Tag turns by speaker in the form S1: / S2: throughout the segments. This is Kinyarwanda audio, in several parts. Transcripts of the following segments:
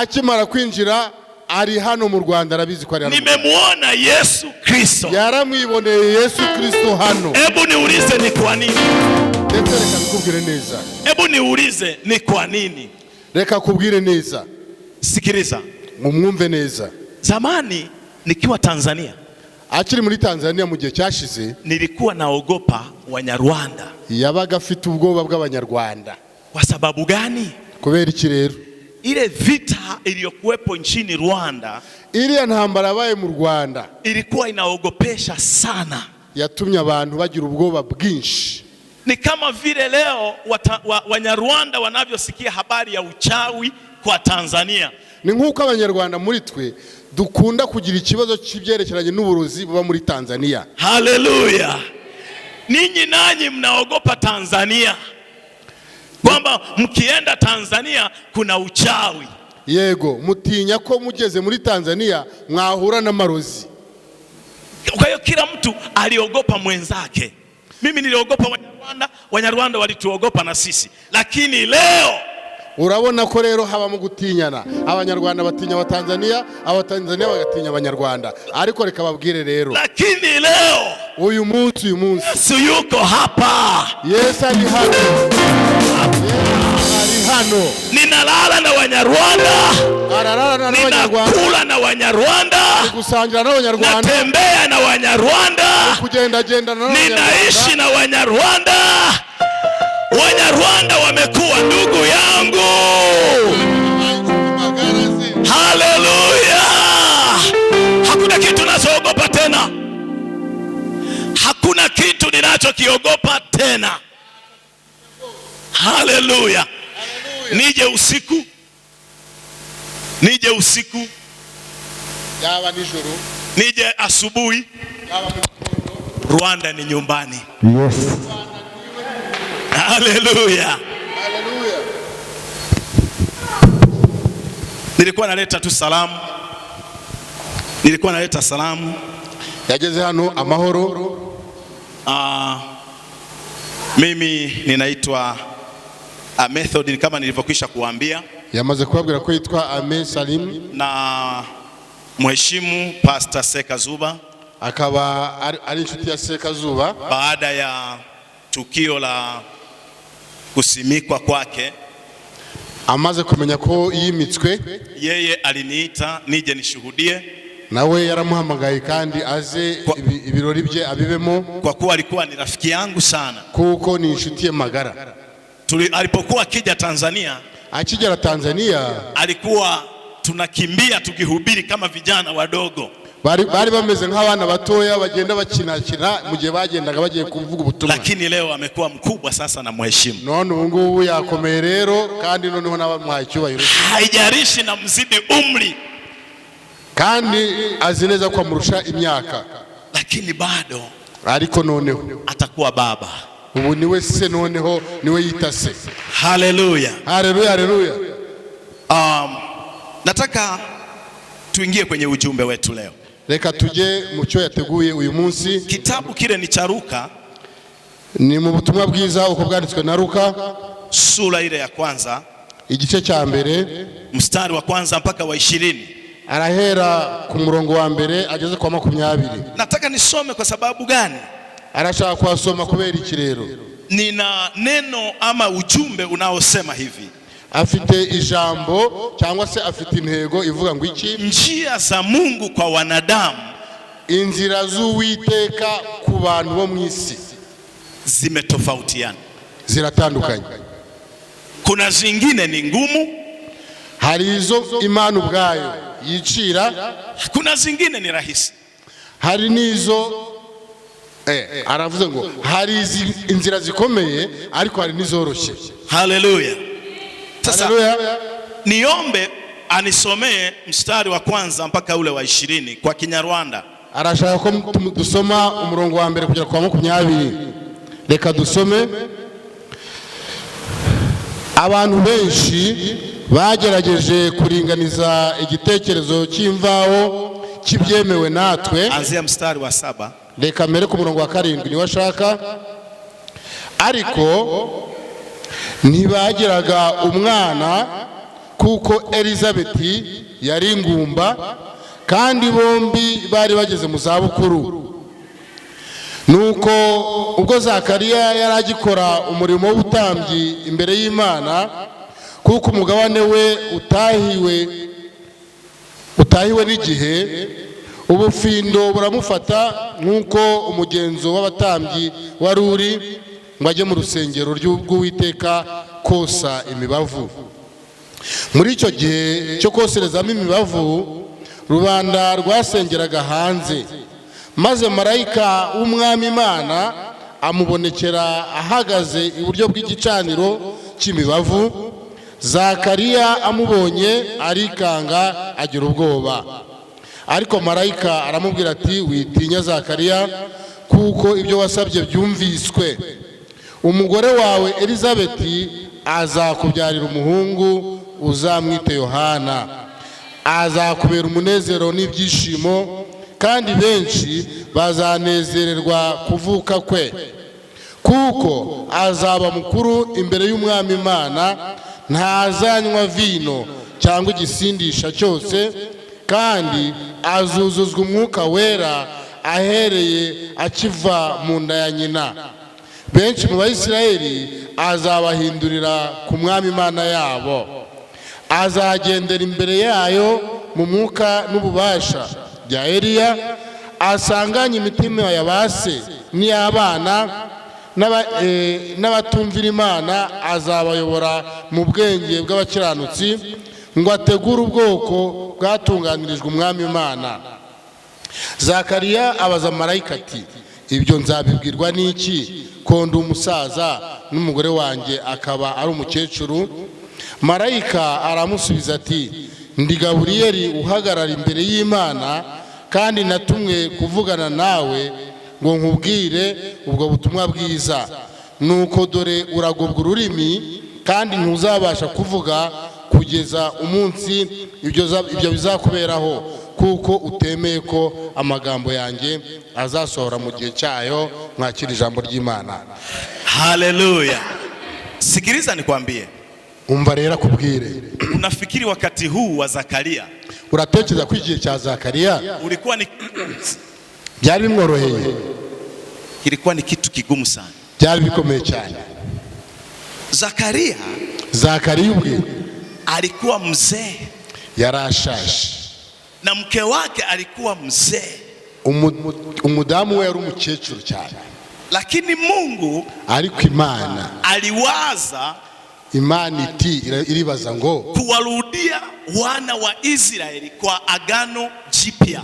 S1: akimara kwinjira ari hano mu Rwanda arabizi ko ari hano.
S2: Nimemuona Yesu Kristo.
S1: Yaramwiboneye Yesu Kristo hano.
S2: Hebu niulize ni kwa nini?
S1: Reka nikubwire neza.
S2: Hebu niulize ni kwa nini?
S1: Reka kubwire neza.
S2: Sikiliza.
S1: Mumwumve neza.
S2: Zamani nikiwa Tanzania,
S1: akiri muri Tanzania mu gihe cyashize,
S2: nilikuwa naogopa Wanyarwanda.
S1: Yabaga afite ubwoba bw'Abanyarwanda.
S2: Kwa sababu gani?
S1: Kubera iki rero?
S2: Ile vita iliyokuwepo nchini Rwanda,
S1: ile ntambara yabaye mu Rwanda,
S2: ilikuwa inaogopesha sana.
S1: Yatumye abantu bagira ubwoba bwinshi.
S2: Ni kama vile leo Wanyarwanda wanavyosikia habari ya uchawi kwa Tanzania.
S1: Ni nk'uko Abanyarwanda muri twe dukunda kugira ikibazo cy'ibyerekeranye n'uburozi buba muri Tanzania.
S2: Haleluya. Ninyi nanyi mnaogopa Tanzania, kwamba mkienda Tanzania kuna uchawi.
S1: Yego, mutinya ko mugeze muri Tanzania mwahura na marozi.
S2: Kwa hiyo kila mtu aliogopa mwenzake. Mimi niliogopa Wanyarwanda walituogopa na sisi. Lakini leo
S1: urabona ko rero haba mu gutinyana. Abanyarwanda batinya Abatanzania, Abatanzania bagatinya Abanyarwanda. Ariko reka babwire rero,
S2: lakini leo
S1: uyu munsi
S2: Yesu yuko hapa.
S1: Yesu ari hano.
S2: Ninalala na Wanyarwanda, ninakula na Wanyarwanda, natembea na Wanyarwanda, ninaishi na Wanyarwanda. Wanyarwanda wamekuwa ndugu yangu. Haleluya. Hakuna kitu ninachoogopa tena. Hakuna kitu ninachokiogopa tena. Haleluya. Nije usiku,
S1: yaba nijoro,
S2: nije asubuhi, Rwanda ni nyumbani.
S1: Yes.
S2: Haleluya.
S1: Haleluya.
S2: Nilikuwa naleta salamu.
S1: Yageze hano amahoro.
S2: Mimi ninaitwa method kama nilivyokwisha kuambia.
S1: Yamaze kubabwira ko yitwa Salim,
S2: na mheshimu Pastor Sekazuba
S1: akaba ari inshuti ya Sekazuba.
S2: Baada ya tukio la kusimikwa kwake,
S1: amaze kumenya ko yimitswe,
S2: yeye aliniita nije nishuhudie.
S1: Nawe yaramuhamagaye kandi aze ibirori bye abibemo,
S2: kwa kuwa alikuwa ni rafiki yangu sana,
S1: kuko ni inshuti ye magara.
S2: Alipokuwa akija Tanzania,
S1: akigera Tanzania,
S2: alikuwa tunakimbia tukihubiri kama vijana wadogo.
S1: Bari bameze nk'abana batoya bagenda bakinakina mu gihe bagendaga bagiye kuvuga ubutumwa.
S2: Lakini leo amekuwa mkubwa sasa na mheshimu.
S1: None ubu ngubu yakomeye rero, kandi noneho n'abamuhaye icyubahiro.
S2: Haijarishi na mzidi umri,
S1: kandi azineza kwa murusha imyaka,
S2: lakini bado
S1: ariko noneho
S2: atakuwa baba.
S1: Ubu niwe se, noneho niwe yitase.
S2: Haleluya.
S1: Haleluya, haleluya.
S2: Nataka tuingie kwenye ujumbe wetu leo.
S1: Reka tuje mu cyo yateguye uyu munsi.
S2: Kitabu kile ni cha Luka,
S1: ni mu butumwa bwiza uko bwanditswe na Luka,
S2: sura ile ya kwanza,
S1: igice cya mbere,
S2: mstari wa kwanza mpaka wa 20.
S1: Arahera ku murongo wa mbere ageze kwa 20.
S2: Nataka nisome kwa sababu gani?
S1: Arashaka kwasoma kubera iki rero?
S2: Nina neno ama ujumbe unaosema hivi.
S1: Afite ijambo cyangwa se afite intego ivuga ngo iki?
S2: Njia za Mungu kwa wanadamu,
S1: inzira z'Uwiteka ku bantu bo mu isi
S2: zimetofautiana,
S1: ziratandukanye.
S2: Kuna zingine ni ngumu,
S1: hari izo Imana ubwayo yicira,
S2: kuna zingine ni rahisi,
S1: hari nizo aravuze ngo hari inzira zikomeye ariko hari nizoroshye.
S2: Haleluya. Sasa niombe anisomee mstari wa kwanza mpaka ule wa 20 kwa Kinyarwanda.
S1: Arashaka ko dusoma umurongo wa mbere kugera kwa 20. Reka dusome. Abantu benshi bagerageje kuringaniza igitekerezo cy'imvaho kibyemewe natwe.
S2: Anzia mstari wa 7.
S1: Reka mere ku murongo wa 7 ni washaka. Ariko ntibagiraga umwana kuko Elizabeti yari ingumba kandi bombi bari bageze mu zabukuru. Nuko ubwo Zakariya yari agikora umurimo w'ubutambyi imbere y'Imana, kuko umugabane we utahiwe n'igihe, ubufindo buramufata nk'uko umugenzo w'abatambyi wari uri, ngo ajye mu rusengero rw'Uwiteka kosa imibavu. Muri icyo gihe cyo koserezamo imibavu, rubanda rwasengeraga hanze, maze marayika w'umwami Imana amubonekera ahagaze iburyo bw'igicaniro cy'imibavu. Zakariya amubonye arikanga agira ubwoba, ariko marayika aramubwira ati, witinya Zakariya, kuko ibyo wasabye byumviswe. Umugore wawe Elizabeti azakubyarira umuhungu, uzamwite Yohana. Azakubera umunezero n'ibyishimo, kandi benshi bazanezererwa kuvuka kwe, kuko azaba mukuru imbere y'umwami Imana. Ntazanywa vino cyangwa igisindisha cyose, kandi azuzuzwa umwuka wera ahereye akiva mu nda ya nyina. Benshi mu Bayisiraheli azabahindurira ku mwami Imana yabo. Azagendera imbere yayo mu mwuka n'ububasha bya Eliya, asanganye imitima ya base n'iy'abana, n'abatumvira Imana azabayobora mu bwenge bw'abakiranutsi, ngo ategure ubwoko bwatunganirijwe umwami Imana. Zakariya abaza marayika ati, ibyo nzabibwirwa n'iki, ko ndi umusaza n'umugore wanjye akaba ari umukecuru? Marayika aramusubiza ati, ndi Gaburiyeli uhagarara imbere y'Imana, kandi natumwe kuvugana nawe ngo nkubwire ubwo butumwa bwiza. Nuko dore uragobwa ururimi, kandi ntuzabasha kuvuga kugeza umunsi ibyo bizakuberaho, kuko utemeye ko amagambo yanjye azasohora mu gihe cyayo. Mwakira ijambo ry'Imana.
S2: Haleluya. Sikiliza nikwambie,
S1: umva rero akubwire.
S2: Unafikiri wakati huu wa Zakaria,
S1: uratekereza ko igihe cya Zakariya
S2: ulikuwa ni
S1: byari bimworoheye?
S2: Kilikuwa ni kitu kigumu sana,
S1: byari bikomeye cyane. Zakariya ubwe
S2: alikuwa mzee,
S1: yarashaje,
S2: na mke wake alikuwa mzee.
S1: Umudamu we yari umukecuru cyane,
S2: lakini Mungu,
S1: ariko Imana
S2: aliwaza,
S1: Imana iribaza ngo
S2: kuwarudia wana wa Israeli kwa agano jipya.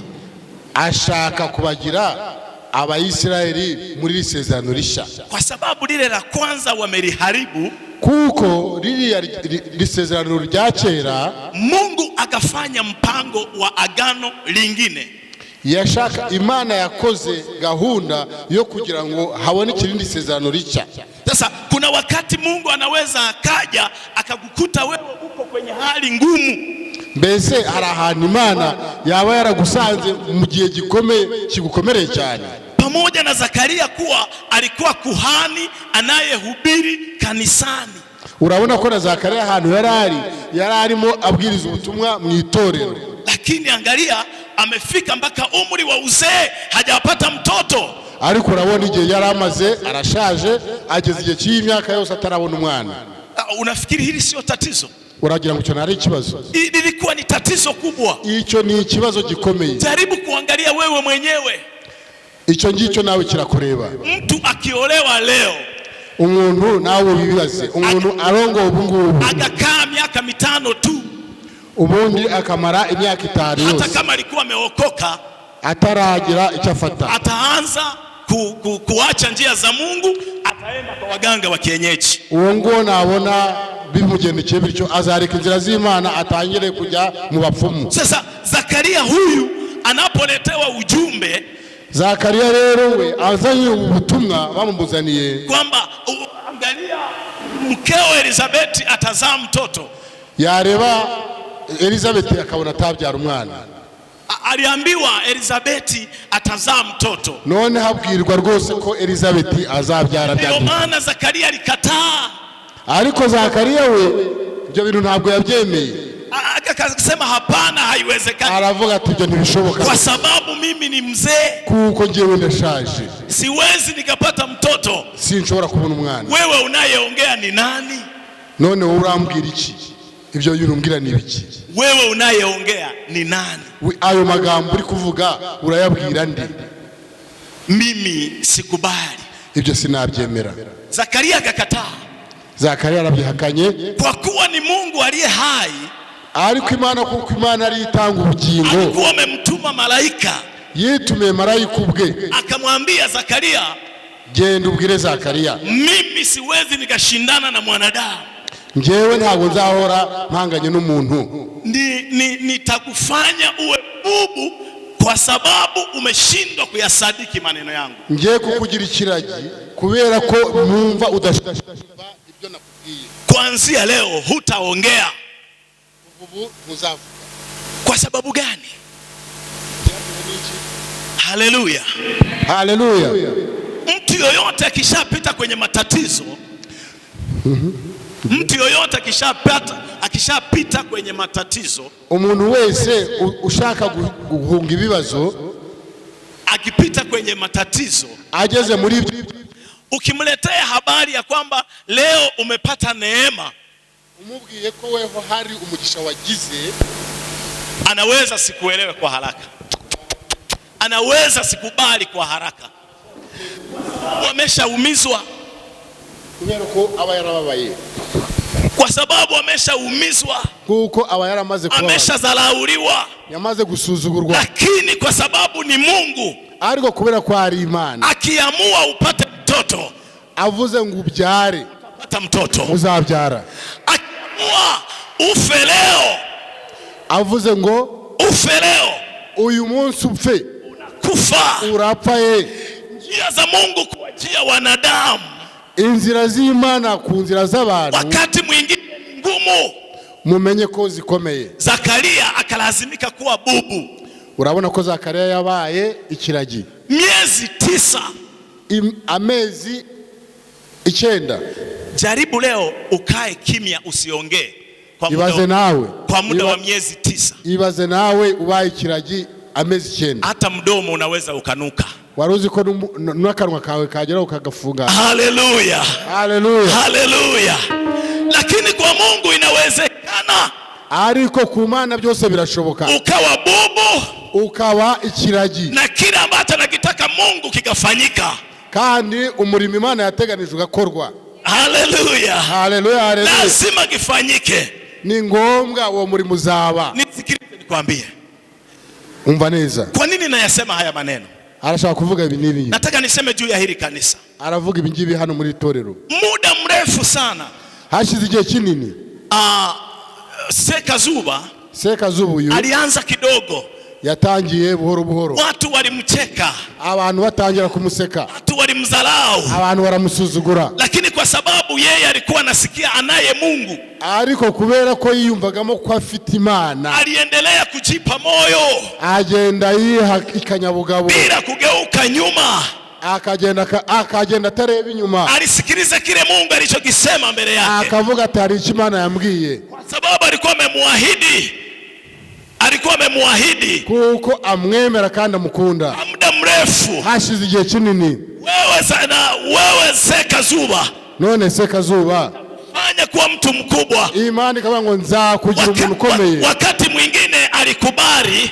S1: Ashaka kubagira Abayisiraheli muri isezerano rishya,
S2: kwa sababu lile la kwanza wameliharibu,
S1: kuko ririya isezerano rya kera
S2: Mungu akafanya mpango wa agano lingine.
S1: Yashaka, Imana yakoze gahunda yo kugira ngo haboneke irindi isezerano rishya.
S2: Sasa kuna wakati Mungu anaweza akaja akakukuta wewe uko kwenye hali ngumu.
S1: Mbese hari ahantu Imana yaba yaragusanze mu gihe gikomeye kigukomereye cyane.
S2: Pamoja na Zakaria kuwa alikuwa kuhani anayehubiri kanisani,
S1: urabona ko na Zakariya ahantu yari arimo abwiriza ubutumwa Mwitorero,
S2: lakini angalia, amefika mpaka umri wa uzee hajapata mtoto.
S1: Ariko urabona igihe yari amaze, arashaje, ageze igihe cy'imyaka yose atarabona umwana.
S2: Unafikiri hili sio tatizo?
S1: Uragira ngo cyane ari ikibazo?
S2: Ilikuwa ni tatizo kubwa.
S1: Icyo ni ikibazo gikomeye.
S2: Jaribu kuangalia wewe mwenyewe.
S1: Icyo ngicyo nawe kirakureba.
S2: Mtu akiolewa leo,
S1: umuntu nawe bibaze, umuntu arongo ubungubu
S2: agakaa miaka 5 tu,
S1: ubundi akamara imyaka 5 yose,
S2: hata kama alikuwa ameokoka,
S1: ataragira icyo afata,
S2: ataanza kuacha njia za Mungu, ataenda kwa waganga wa kienyeji.
S1: Uwo ngo nabona bimugendekeye bityo, azareka inzira z'Imana atangire kujya mu bapfumu.
S2: Sasa Zakaria huyu anapoletewa ujumbe,
S1: Zakariya rero we azanye ubutumwa bamubuzaniye
S2: kwamba angalia, mkeo Elizabeti atazaa mtoto.
S1: Yareba Elizabeti akabona atabyara umwana.
S2: Aliambiwa Elizabeti atazaa mtoto,
S1: none habwirwa rwose ko Elizabeti azabyara.
S2: Ndio maana Zakaria alikataa.
S1: Ariko Zakariya we ibyo bintu ntabwo yabyemeye.
S2: Akasema hapana, haiwezekani.
S1: Aravuga ati ibyo ntibishoboka,
S2: kwa sababu mimi ni mzee,
S1: kuko ngewe ndashaje,
S2: siwezi nikapata mtoto.
S1: sinshobora kubona umwana.
S2: Wewe unayeongea ni nani?
S1: None urambwira iki? Ibyo yurumbwira ni biki?
S2: Wewe unayeongea ni nani?
S1: Ayo magambo uri kuvuga urayabwira nde?
S2: Mimi sikubali.
S1: Ibyo sinabyemera.
S2: Zakaria akakataa.
S1: Zakaria arabihakanye,
S2: kwa kuwa ni Mungu aliye hai,
S1: ariko Imana kuko Imana ari itanga ubugingo,
S2: alikuwa amemtuma malaika,
S1: yitume malaika ubwe,
S2: akamwambia Zakaria,
S1: genda ubwire Zakaria,
S2: mimi siwezi nikashindana na mwanadamu,
S1: ngewe ntabwo nzahora mpanganye n'umuntu,
S2: nitakufanya uwe bubu kwa sababu umeshindwa kuyasadiki maneno yangu.
S1: Ngiye kukugira ikiragi kubera ko numva udashaka ibyo nakubwiye.
S2: Kuanzia leo hutaongea.
S1: Ubu uzavuga.
S2: Kwa sababu gani? Haleluya.
S1: Haleluya.
S2: Mtu yoyote akishapita kwenye matatizo, mtu yoyote akishapita kwenye matatizo,
S1: umuntu wese ushaka guhunga ibibazo,
S2: akipita kwenye matatizo,
S1: ageze muri ibyo,
S2: ukimletea habari ya kwamba leo umepata neema,
S1: umubwiye ko weho hari umugisha wagize,
S2: anaweza sikuelewe kwa haraka, anaweza sikubali kwa haraka. Wameshaumizwa,
S1: kubera ko aba yarababaye,
S2: kwa sababu ameshaumizwa,
S1: kuko aba yaramaze kuba,
S2: ameshadharauliwa,
S1: yamaze gusuzugurwa.
S2: Lakini kwa sababu ni Mungu,
S1: ariko kubera ko ari Imana,
S2: akiamua upate mtoto,
S1: avuze ngo ubyare,
S2: upata mtoto,
S1: uzabyara.
S2: Akiamua ufe leo,
S1: avuze ngo
S2: ufe leo,
S1: uyu munsi upfe,
S2: kufa.
S1: urapfa ye.
S2: Njia za Mungu kuachia wanadamu,
S1: inzira z'Imana ku nzira z'abantu,
S2: wakati mwingine ngumu,
S1: mumenye ko zikomeye.
S2: Zakaria akalazimika kuwa bubu.
S1: Urabona ko Zakaria yabaye ikiragi
S2: miezi 9,
S1: amezi 9.
S2: Jaribu leo ukae kimya usiongee
S1: kwa
S2: muda wa miezi 9.
S1: Ibaze nawe ubaye ikiragi amezi 9.
S2: Hata mdomo unaweza ukanuka.
S1: Waruzi ko n'akanwa kawe kagera ukagafunga.
S2: Haleluya.
S1: Haleluya.
S2: Haleluya. Lakini kwa Mungu inawezekana.
S1: Ariko ku Mana byose birashoboka.
S2: Ukawa bubu,
S1: ukaba ikiragi,
S2: na kila ambacho anakitaka Mungu kikafanyika,
S1: kandi umurimo Imana yateganije ugakorwa.
S2: Haleluya.
S1: Haleluya. Haleluya.
S2: Lazima kifanyike.
S1: Ni ngombwa uwo muri muzaba.
S2: Nisikilize nikwambie.
S1: Umva neza.
S2: Kwa nini nayasema haya maneno?
S1: Arashaka kuvuga ibi nibi.
S2: Nataka niseme juu ya hili kanisa.
S1: Aravuga ibi ngibi hano muri torero.
S2: Muda mrefu sana,
S1: hashize igihe kinini,
S2: Sekazuba
S1: uyu
S2: alianza kidogo,
S1: yatangiye buhoro buhoro,
S2: watu walimcheka,
S1: abantu batangira kumuseka,
S2: watu walimdharau,
S1: abantu baramusuzugura,
S2: lakini kwa sababu yeye alikuwa anasikia anaye Mungu,
S1: ariko kubera ko yiyumvagamo ko afite Imana,
S2: aliendelea kujipa moyo,
S1: agenda yiha ikanyabugabo
S2: bila kugeuka nyuma,
S1: akagenda atareba inyuma,
S2: alisikiliza kile Mungu alichokisema mbele yake,
S1: akavuga atari icyo Imana yambwiye,
S2: kwa sababu alikuwa amemwahidi
S1: kuko amwemera kandi amukunda.
S2: Muda mrefu,
S1: hashize igihe kinini.
S2: Wewe Sekazuba,
S1: none Sekazuba
S2: fanya kuwa mtu mkubwa.
S1: Imana ikavuga ngo nzakugira umuntu ukomeye.
S2: Wakati mwingine alikubali,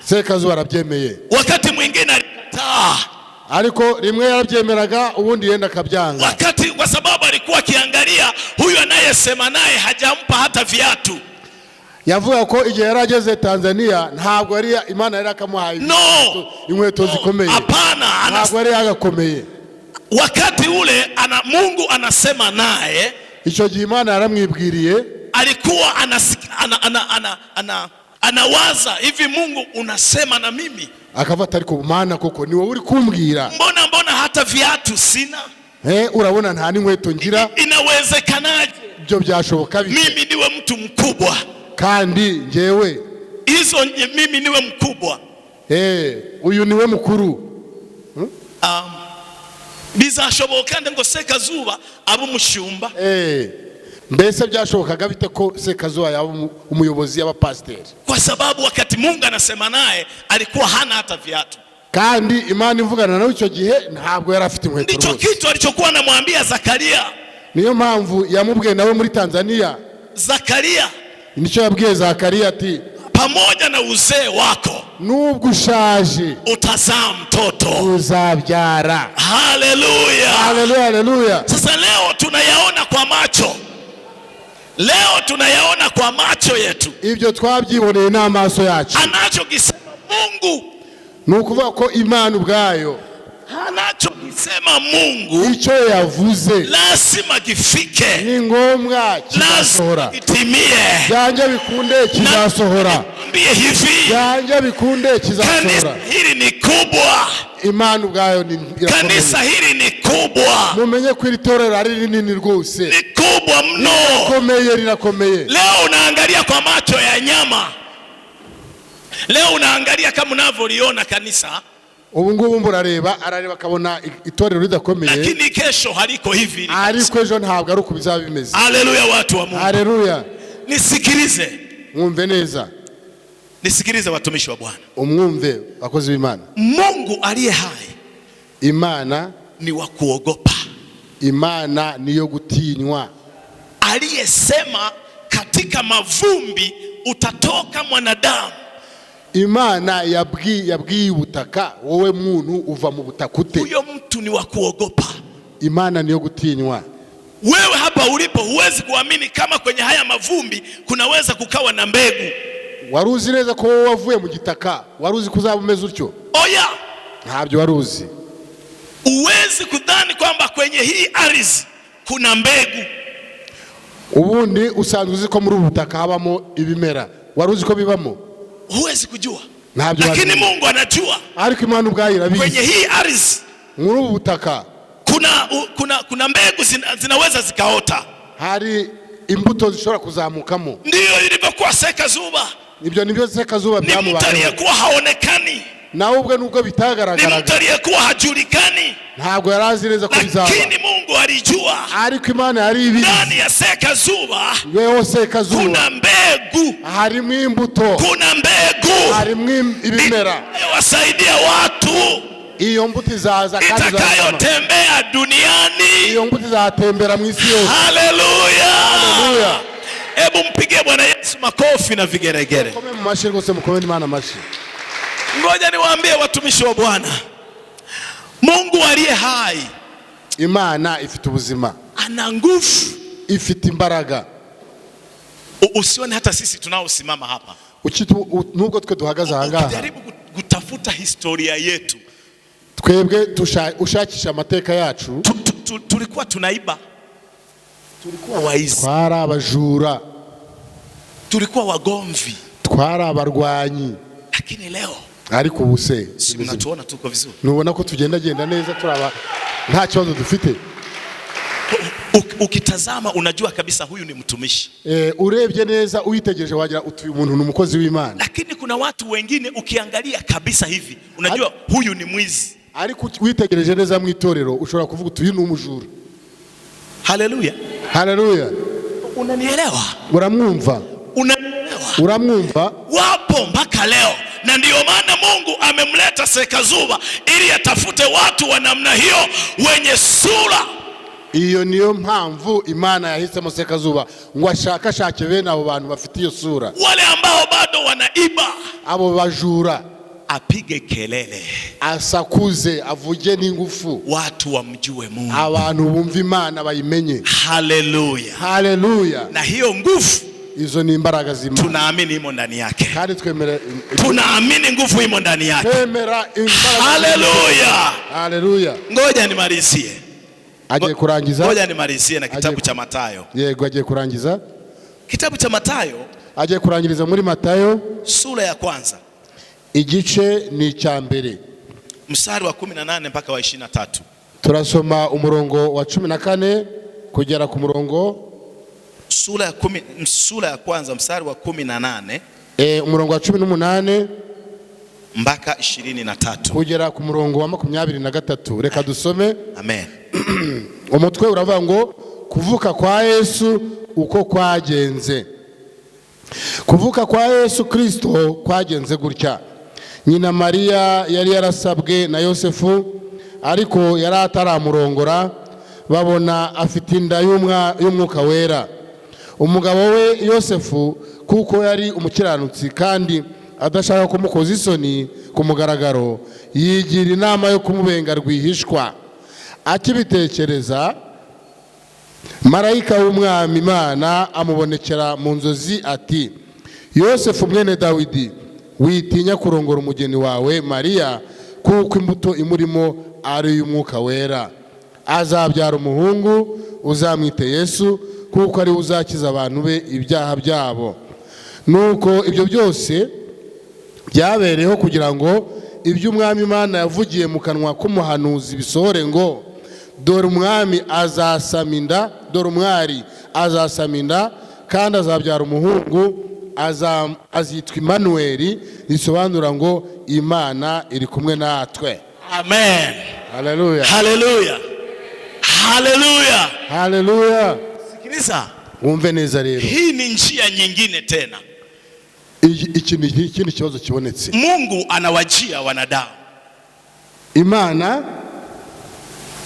S1: Sekazuba arabyemeye,
S2: wakati mwingine alikataa,
S1: ariko rimwe yarabyemeraga ubundi yenda akabyanga,
S2: kwa sababu alikuwa akiangalia huyu anayesema naye hajampa hata viatu.
S1: Yavuga ko igihe yarageze Tanzania ntabwo ari Imana yari akamuhaye inkweto zikomeye.
S2: Hapana,
S1: ntabwo yari agakomeye.
S2: Wakati ule Mungu anasema naye,
S1: icyo gihe Imana yaramwibwiriye,
S2: alikuwa anawaza hivi, Mungu unasema na mimi?
S1: Akavuga ariko Imana koko ni wowe uri kumbwira,
S2: mbona hata viatu sina?
S1: Urabona nta n'inkweto ngira,
S2: inawezekanaje?
S1: Ibyo byashoboka bite?
S2: Mimi niwe mtu mkubwa,
S1: kandi njewe
S2: mimi niwe mkubwa,
S1: uyu niwe mukuru.
S2: bizashoboka ngo Sekazuba abe umushumba,
S1: Mbese byashobokaga bite ko Sekazuba yaba umuyobozi y'abapasiteri?
S2: Kwa sababu wakati Mungu anasema naye alikuwa hana hata viatu.
S1: Kandi Imana ivugana nawe icyo gihe ntabwo yari afite inkweto rwose.
S2: Ndicho kitu alichokuwa anamwambia Zakaria.
S1: Niyo mpamvu yamubwiye nawe muri Tanzania.
S2: Zakaria,
S1: nicyo yabwiye Zakaria ati
S2: pamoja na uzee wako
S1: nubwo ushaje
S2: utazaa mtoto,
S1: uzabyara.
S2: Haleluya,
S1: haleluya, haleluya.
S2: Sasa leo tunayaona kwa macho, leo tunayaona kwa macho yetu,
S1: ibyo twabyiboneye n'amaso yacu.
S2: Anachokisema Mungu
S1: ni ukuvuga ko Imana ubwayo
S2: anachokisema Mungu
S1: icyo yavuze
S2: lazima gifike,
S1: ni ngombwa kizasohora,
S2: kitimie,
S1: byanje bikunde kizasohora, byanje bikunde kizasohora.
S2: Kanisa hili ni kubwa,
S1: Imana ubwayo ni
S2: kanisa hili ni kubwa,
S1: mumenye ko iri torero ari rinini rwose,
S2: ni kubwa mno,
S1: rirakomeye, rirakomeye.
S2: Leo unaangalia kwa macho ya nyama, leo unaangalia kama unavyoliona kanisa,
S1: ubu ngubu murareba, arareba akabona itorero ridakomeye,
S2: lakini kesho haliko hivi,
S1: ariko ejo ntabwo ari uko bizaba bimeze.
S2: Haleluya, watu wa Mungu,
S1: haleluya.
S2: Nisikilize,
S1: mwumve neza,
S2: nisikilize watumishi wa Bwana,
S1: umwumve bakozi b'Imana.
S2: Mungu aliye hai,
S1: Imana
S2: ni wa kuogopa,
S1: Imana niyo gutinywa.
S2: Aliyesema katika mavumbi utatoka mwanadamu.
S1: Imana yabwiye ubutaka, wowe muntu uva mu butaka ute.
S2: Huyo mtu ni wa kuogopa.
S1: Imana niyo gutinywa.
S2: Wewe hapa ulipo huwezi kuamini kama kwenye haya mavumbi kunaweza kukawa na mbegu.
S1: Waruzi neza ko wowe wavuye mu gitaka, waruzi kuzaba umeze utyo?
S2: Oya,
S1: ntabyo waruzi.
S2: Uwezi kudhani kwamba kwenye hii ardhi kuna mbegu.
S1: Ubundi usanzwe uzi ko muri ubutaka habamo ibimera, waruzi ko bibamo?
S2: Huwezi kujua,
S1: lakini
S2: Mungu anajua.
S1: Ariko Imana ubwayo irabizi.
S2: Kwenye hii ardhi
S1: muri ubutaka
S2: kuna mbegu zinaweza zikaota,
S1: hari imbuto zishobora kuzamukamo.
S2: Ndio ilivyokuwa Sekazuba.
S1: Ibyo nibyo Sekazuba byamubaye.
S2: Ni mtu aliyekuwa haonekani,
S1: nawe ubwe nubwo bitagaragaraga,
S2: ni mtu aliyekuwa hajulikani,
S1: ntabwo yarazi neza ko bizaba,
S2: lakini Mungu alijua.
S1: Ariko Imana yari ibizi.
S2: Ndani ya Sekazuba,
S1: wewe Sekazuba,
S2: kuna mbegu,
S1: harimo imbuto,
S2: kuna mbegu,
S1: harimo ibimera,
S2: wasaidia watu.
S1: Iyo mbuto izaza kandi
S2: itakayotembea duniani,
S1: iyo mbuto izatembera mu isi yose.
S2: Haleluya,
S1: haleluya.
S2: Hebu mpige Bwana Yesu makofi na vigeregere.
S1: Mukome mu mashi rwose, mukome Imana mashi.
S2: Ngoja niwaambie watumishi wa Bwana, Mungu aliye hai,
S1: Imana ifite ubuzima,
S2: ana nguvu,
S1: ifite imbaraga.
S2: Usione hata sisi tunaosimama hapa,
S1: nubwo twe duhagaze aha ngaha,
S2: ukijaribu kutafuta historia yetu,
S1: twebwe ushakisha amateka yacu,
S2: tulikuwa tunaiba, tulikuwa waizi,
S1: twari abajura,
S2: tulikuwa wagomvi,
S1: twari abarwanyi,
S2: lakini leo,
S1: ariko ubuse
S2: tunatuona tuko vizuri.
S1: Nubona ko tugenda neza, turaba nta kibazo dufite.
S2: Ukitazama unajua kabisa huyu ni mtumishi.
S1: Urebye neza, uyitegereje wagira uyu muntu ni umukozi w'Imana.
S2: Lakini kuna watu wengine ukiangalia kabisa hivi unajua huyu ni mwizi.
S1: Ariko uyitegereje neza mu itorero ushobora kuvuga uyu ni umujura.
S2: Haleluya,
S1: haleluya.
S2: Unanielewa?
S1: Uramwumva?
S2: Unanielewa?
S1: Uramwumva?
S2: Wapo mpaka leo, na ndio maana Mungu amemleta Sekazuba ili atafute watu wa namna hiyo wenye sura.
S1: Iyo niyo mpamvu Imana yahisemo Sekazuba ngo ashakashake bene abo bantu bafite iyo sura,
S2: wale ambao bado wanaiba,
S1: abo bajura,
S2: apige kelele,
S1: asakuze, avuge n'ingufu,
S2: watu wamjue Mungu,
S1: abantu bumva Imana bayimenye.
S2: Haleluya,
S1: haleluya.
S2: Na hiyo nguvu,
S1: izo ni imbaraga z'Imana,
S2: tunaamini imo ndani yake,
S1: kandi twemera,
S2: tunaamini nguvu imo ndani yake.
S1: Twemera imbaraga.
S2: Haleluya,
S1: haleluya.
S2: Ngoja nimalizie,
S1: agiye kurangiza.
S2: Ngoja nimalizie na kitabu cha Mathayo.
S1: Yego, agiye kurangiza
S2: kitabu cha Mathayo,
S1: agiye kurangiriza muri Mathayo
S2: sura ya kwanza,
S1: igice ni icya mbere,
S2: mstari wa 18 mpaka wa 23.
S1: Turasoma umurongo wa 14 kugera ku murongo,
S2: sura ya kwanza mstari wa 18
S1: umurongo wa 18
S2: mpaka 23
S1: kugera ku murongo wa 23. Reka dusome.
S2: Amen.
S1: Umutwe uravuga ngo kuvuka kwa Yesu uko kwagenze. Kuvuka kwa Yesu Kristo kwagenze gutya: nyina Mariya yari yarasabwe na Yosefu, ariko yari ataramurongora, babona afite inda y'umwuka wera. Umugabo we Yosefu, kuko yari umukiranutsi kandi adashaka kumukoza isoni ku mugaragaro, yigira inama yo kumubenga rwihishwa. Akibitekereza, marayika w'umwami Imana amubonekera mu nzozi ati: Yosefu mwene Dawidi, witinya kurongora umugeni wawe Mariya, kuko imbuto imurimo ari y'umwuka wera. Azabyara umuhungu, uzamwite Yesu, kuko ari uzakiza abantu be ibyaha byabo. Nuko ibyo byose byabereyeho kugira ngo ibyo umwami Imana yavugiye mu kanwa k'umuhanuzi bisohore ngo: dore umwami azasama inda, dore umwari azasama inda, kandi azabyara umuhungu, azitwa Imanueli, risobanura ngo Imana iri kumwe natwe.
S2: Amen.
S1: Haleluya.
S2: Haleluya. Haleluya.
S1: Haleluya.
S2: Sikiliza.
S1: Wumve neza rero.
S2: Hii ni njia nyingine tena.
S1: Ikindi kibazo kibonetse.
S2: Mungu anawajia wanadamu.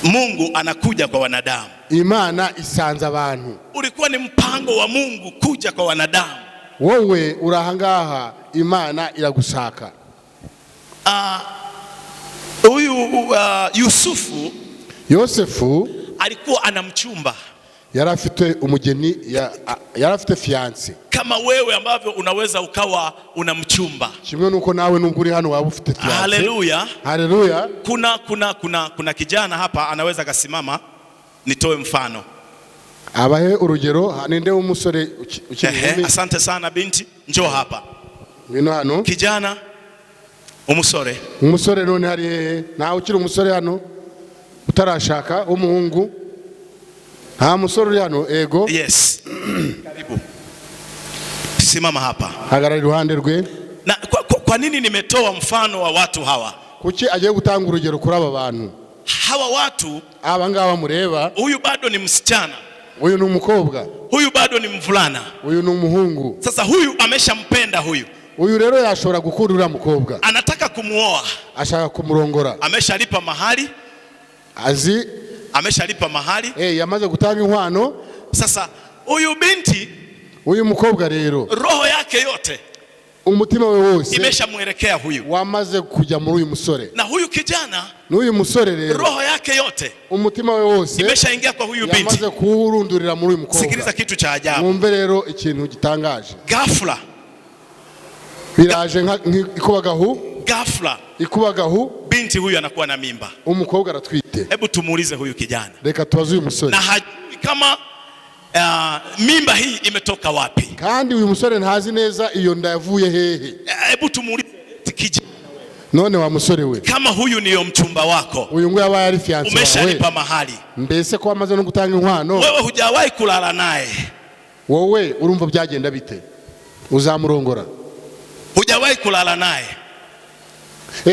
S2: Mungu anakuja kwa wanadamu.
S1: Imana isanza abantu.
S2: Ulikuwa ni mpango wa Mungu kuja kwa wanadamu.
S1: Wowe urahangaha, Imana iragushaka.
S2: Huyu Yosefu alikuwa ana mchumba.
S1: Yari afite umugeni, yari afite fiancé.
S2: Kama wewe ambavyo unaweza ukawa una mchumba.
S1: Kimwe nuko nawe nunguri hano waba ufite fiancé.
S2: Haleluya.
S1: Haleluya.
S2: Kuna kijana hapa anaweza kasimama, nitoe mfano.
S1: Abahe urugero, ninde umusore ukiri.
S2: Asante sana binti, njoo hapa.
S1: Ngwino hano.
S2: Kijana,
S1: umusore none hari hehe? Nawe ukiri umusore hano utarashaka umuhungu. Ha, musore uri hano? Ego.
S2: Yes. Karibu. Simama hapa.
S1: Hagarara iruhande rwe.
S2: Na kwa nini nimetoa mfano wa watu hawa?
S1: Kuki agiye gutanga urugero kuri aba bantu?
S2: Hawa watu,
S1: aba ngaba mureba,
S2: huyu bado ni msichana,
S1: huyu ni umukobwa,
S2: huyu bado ni mvulana,
S1: huyu ni umuhungu.
S2: Sasa huyu ameshampenda huyu
S1: rero yashobora gukundira mukobwa,
S2: anataka kumuoa,
S1: ashaka kumurongora,
S2: ameshalipa mahali, ameshalipa mahali,
S1: yamaze gutanga inkwano.
S2: Sasa huyu binti,
S1: huyu mukobwa rero,
S2: roho yake yote,
S1: umutima we wose
S2: imeshamwelekea huyu,
S1: wamaze kujya muri uyu musore.
S2: Na huyu kijana,
S1: n'uyu musore rero,
S2: roho yake yote,
S1: umutima we wose
S2: imeshaingia kwa huyu binti,
S1: yamaze kuurundurira muri uyu mukobwa.
S2: Sikiliza kitu cha ajabu.
S1: Mwumve rero ikintu gitangaje.
S2: Ghafla
S1: biraje ikubagahu,
S2: binti huyu anakuwa na mimba,
S1: umukobwa aratwite.
S2: Hebu tumuulize huyu kijana,
S1: reka tubaze uyu musore,
S2: na hajui kama mimba hii imetoka wapi,
S1: kandi uyu musore ntazi neza iyo nda yavuye hehe.
S2: Hebu tumuulize kijana,
S1: none wa musore we,
S2: kama huyu niyo mchumba wako,
S1: uyu ngo yabaye ari fiancé wawe,
S2: umeshalipa mahali,
S1: mbese ko amaze no gutanga inkwano,
S2: wewe hujawahi kulala naye,
S1: wowe urumva byagenda bite? Uzamurongora?
S2: Hujawahi kulala naye,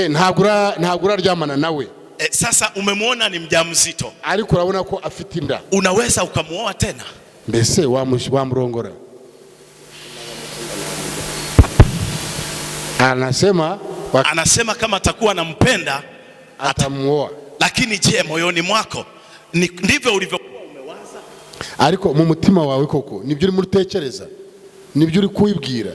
S1: ntabwo uraryamana nawe.
S2: Sasa umemwona ni mjamzito,
S1: ariko urabona ko afite inda,
S2: unaweza ukamuoa tena?
S1: Mbese wamurongora? Anasema
S2: kama atakuwa anampenda
S1: atamuoa.
S2: Lakini je, moyoni mwako ndivyo ulivyokuwa umewaza?
S1: Ariko mu mutima wawe koko nibyo uri mutekereza, nibyo uri kuibwira?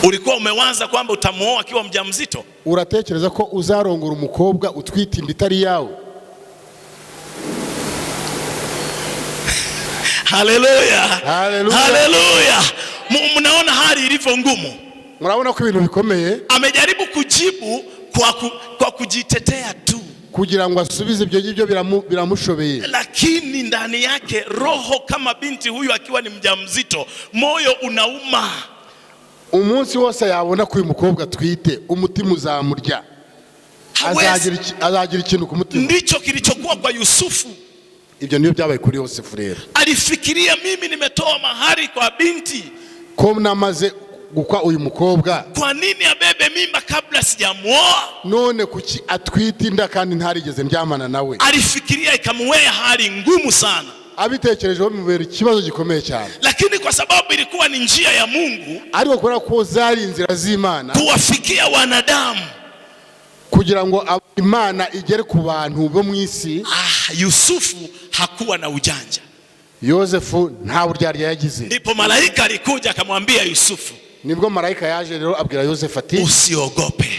S2: Ulikuwa umewaza kwamba utamuoa akiwa mjamzito?
S1: Uratekereza ko uzarongora umukobwa utwite inda itari yawe?
S2: Haleluya. Haleluya. Mnaona hali ilivyo ngumu?
S1: Mnaona ko ibintu bikomeye?
S2: Amejaribu kujibu kwa kujitetea tu,
S1: kugira ngo asubize ibyo ngibyo biramushobeye,
S2: lakini ndani yake roho, kama binti huyu akiwa ni mjamzito, moyo unauma. Umunsi
S1: wose yabona ko uyu mukobwa twite, umutima uzamurya, azagira ikintu ku mutima.
S2: Ndicho kilichokuwa kwa Yusufu.
S1: Ibyo niyo byabaye kuri Yosefu rero.
S2: Alifikiria, mimi nimetoa mahari kwa binti,
S1: ko namaze gukwa uyu mukobwa,
S2: kwa nini abebe mimba kabla sijamuoa?
S1: None kuki atwite inda kandi ntarigeze ndyamana nawe?
S2: Alifikiria, ikamwea hali ngumu sana.
S1: abitekerejeho bimubera ikibazo gikomeye cyane,
S2: lakini kwa sababu ilikuwa ni njia ya Mungu,
S1: ariko kubera ko zari inzira z'Imana
S2: kuwafikia wanadamu,
S1: kugira ngo Imana igere ku bantu bo mu isi.
S2: Yusufu hakuwa na ujanja.
S1: Yosefu nta buryarya yagize.
S2: Ndipo malaika alikuja akamwambia Yusufu,
S1: nibwo malaika yaje rero abwira Yosefu ati,
S2: usiogope,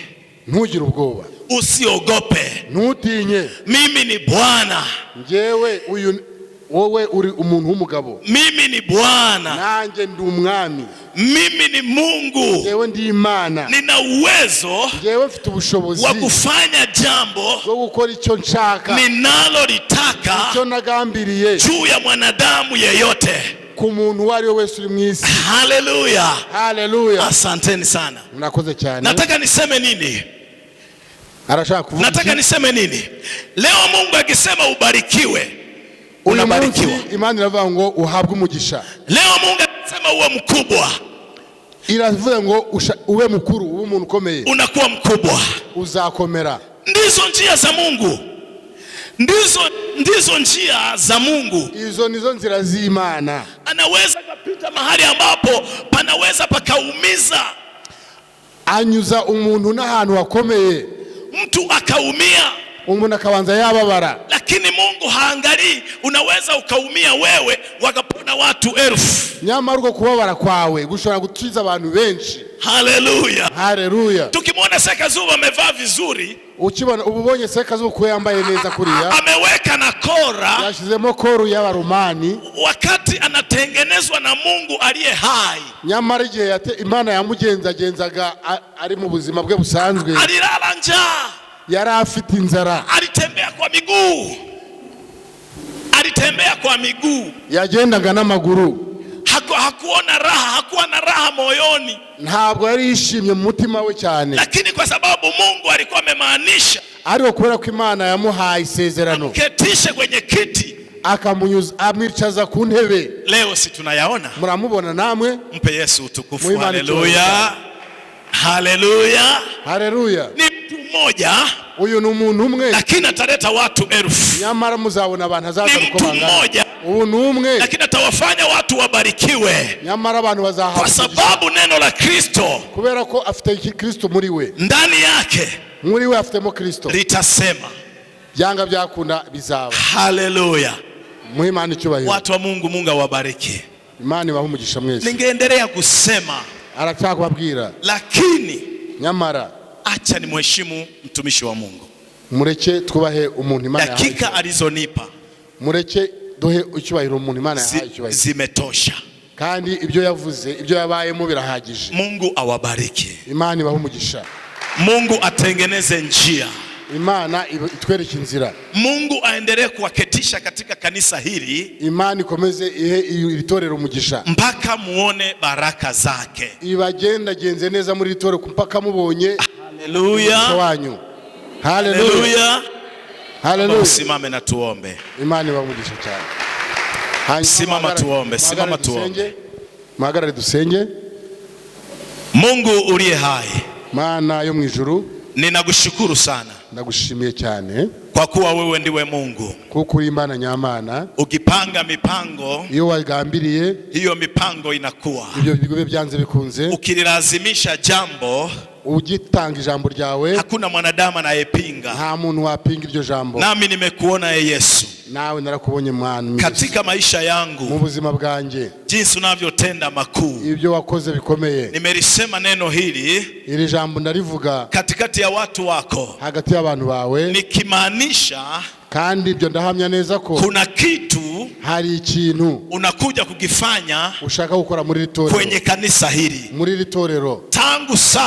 S1: ntugire ubwoba,
S2: usiogope,
S1: ntutinye,
S2: mimi ni Bwana.
S1: Njyewe wowe uri umuntu w'umugabo,
S2: mimi ni Bwana,
S1: nanjye ndi umwami,
S2: mimi ni Mungu,
S1: njyewe ndi Imana,
S2: nina uwezo,
S1: njyewe mfite ubushobozi
S2: wa kufanya jambo
S1: bwo gukora icyo nshaka,
S2: ninalolitaka,
S1: icyo nagambiriye
S2: juu ya mwanadamu yeyote,
S1: ku muntu wari wese uri mu isi.
S2: Haleluya,
S1: haleluya.
S2: Asanteni sana.
S1: Mnakoze cyane.
S2: Nataka niseme nini?
S1: Arashaka kuvuga,
S2: nataka niseme nini? Leo Mungu akisema ubarikiwe, unabarikiwa.
S1: Imana iravuga ngo uhabwe umugisha.
S2: Leo Mungu akisema uwe mkubwa,
S1: iravuga ngo uwe mukuru, uwe umuntu ukomeye,
S2: unakuwa mkubwa,
S1: uzakomera.
S2: Ndizo njia za Mungu, ndizo njia za Mungu.
S1: Izo nizo nzira z'Imana.
S2: Anaweza kupita mahali ambapo panaweza pakaumiza,
S1: anyuza umuntu n'ahantu hakomeye,
S2: mtu akaumia,
S1: umuntu akabanza yababara,
S2: lakini Mungu haangalii. Unaweza ukaumia wewe wakapona watu 1000,
S1: nyamara uko kubabara kwawe gushobora gukiza abantu benshi.
S2: Haleluya,
S1: haleluya.
S2: Tukimwona Sekazuba amevaa vizuri,
S1: ukibona ubonye Sekazuba ko yambaye neza kuriya,
S2: ameweka na kora,
S1: yashizemo koru y'Abaromani,
S2: wakati anatengenezwa na Mungu aliye hai.
S1: Nyamara igihe Imana yamugenzagenzaga ari mu buzima bwe busanzwe,
S2: alilala njaa,
S1: yari afite inzara,
S2: alitembea kwa miguu,
S1: yagendaga n'amaguru,
S2: hakuona raha, hakuwa na raha moyoni,
S1: ntabwo yari yishimye mu mutima we cyane,
S2: lakini kwa sababu Mungu alikuwa amemaanisha,
S1: ariko kubera ko Imana yamuhaye isezerano,
S2: ketishe kwenye kiti,
S1: amwicaza ku ntebe.
S2: Leo si tunayaona,
S1: muramubona namwe.
S2: Mpe Yesu utukufu. Haleluya, haleluya,
S1: haleluya.
S2: Ni mtu mmoja,
S1: uyu ni umuntu umwe,
S2: lakini ataleta watu 1000.
S1: Nyamara muzabona abantu azaza
S2: uko bangana.
S1: Uyu ni umwe,
S2: lakini atawafanya watu wabarikiwe,
S1: nyamara abantu bazahabwa,
S2: kwa sababu neno la Kristo,
S1: kubera ko afite Kristo muri we,
S2: ndani yake,
S1: muri we afitemo Kristo,
S2: litasema
S1: byanga byakunda bizaba.
S2: Haleluya.
S1: Muhimana icyubahiro.
S2: Watu wa Mungu, Mungu awabariki.
S1: Imana ibahe umugisha mwese.
S2: Ningeendelea kusema,
S1: arashaka kubabwira,
S2: lakini
S1: nyamara
S2: acha ni mheshimu mtumishi wa Mungu.
S1: Mureke twubahe umuntu Imana yahaye.
S2: Dakika alizonipa,
S1: mureke duhe icyubahiro umuntu Imana yahaye icyubahiro,
S2: zimetosha,
S1: kandi ibyo yavuze, ibyo yabayemo birahagije.
S2: Mungu awabariki.
S1: Imana ibahe umugisha.
S2: Mungu atengeneze njia,
S1: Imana itwereke inzira.
S2: Mungu aendelee kuwaketisha katika kanisa hili,
S1: Imana ikomeze ihe iritorero umugisha,
S2: mpaka muone baraka zake.
S1: Ibagendagenze neza muri iritorero mpaka mubonye.
S2: Haleluya,
S1: wanyu.
S2: Haleluya,
S1: haleluya.
S2: Usimame na tuombe.
S1: Imana ibamugisha cyane.
S2: Simama tuombe, simama tuombe.
S1: Mahagarare dusenge.
S2: Mungu uliye hai,
S1: Mana yo mu ijuru,
S2: ninakushukuru sana,
S1: ndagushimiye cyane
S2: kwa kuwa wewe ndiwe Mungu,
S1: kuko uri Imana nyamana.
S2: Ukipanga mipango,
S1: iyo wagambiriye,
S2: hiyo mipango inakuwa.
S1: Ibyo bigo byanze bikunze.
S2: Ukililazimisha jambo,
S1: ugitanga ijambo ryawe,
S2: hakuna mwanadamu anayepinga.
S1: Nta muntu wapinga iryo jambo.
S2: Nami nimekuona Yesu,
S1: nawe narakubonye mwana
S2: katika maisha yangu,
S1: mu buzima bwanjye,
S2: jinsi unavyotenda makuu.
S1: Ibyo wakoze bikomeye.
S2: Nimelisema neno hili,
S1: iri jambo ndarivuga
S2: katikati ya watu wako,
S1: hagati y'abantu bawe,
S2: nikimaanisha,
S1: kandi ibyo ndahamya neza ko
S2: kuna kitu,
S1: hari ikintu
S2: unakuja kukifanya
S1: ushaka gukora muri iri torero,
S2: kwenye kanisa hili,
S1: muri iri torero.
S2: Tangu sasa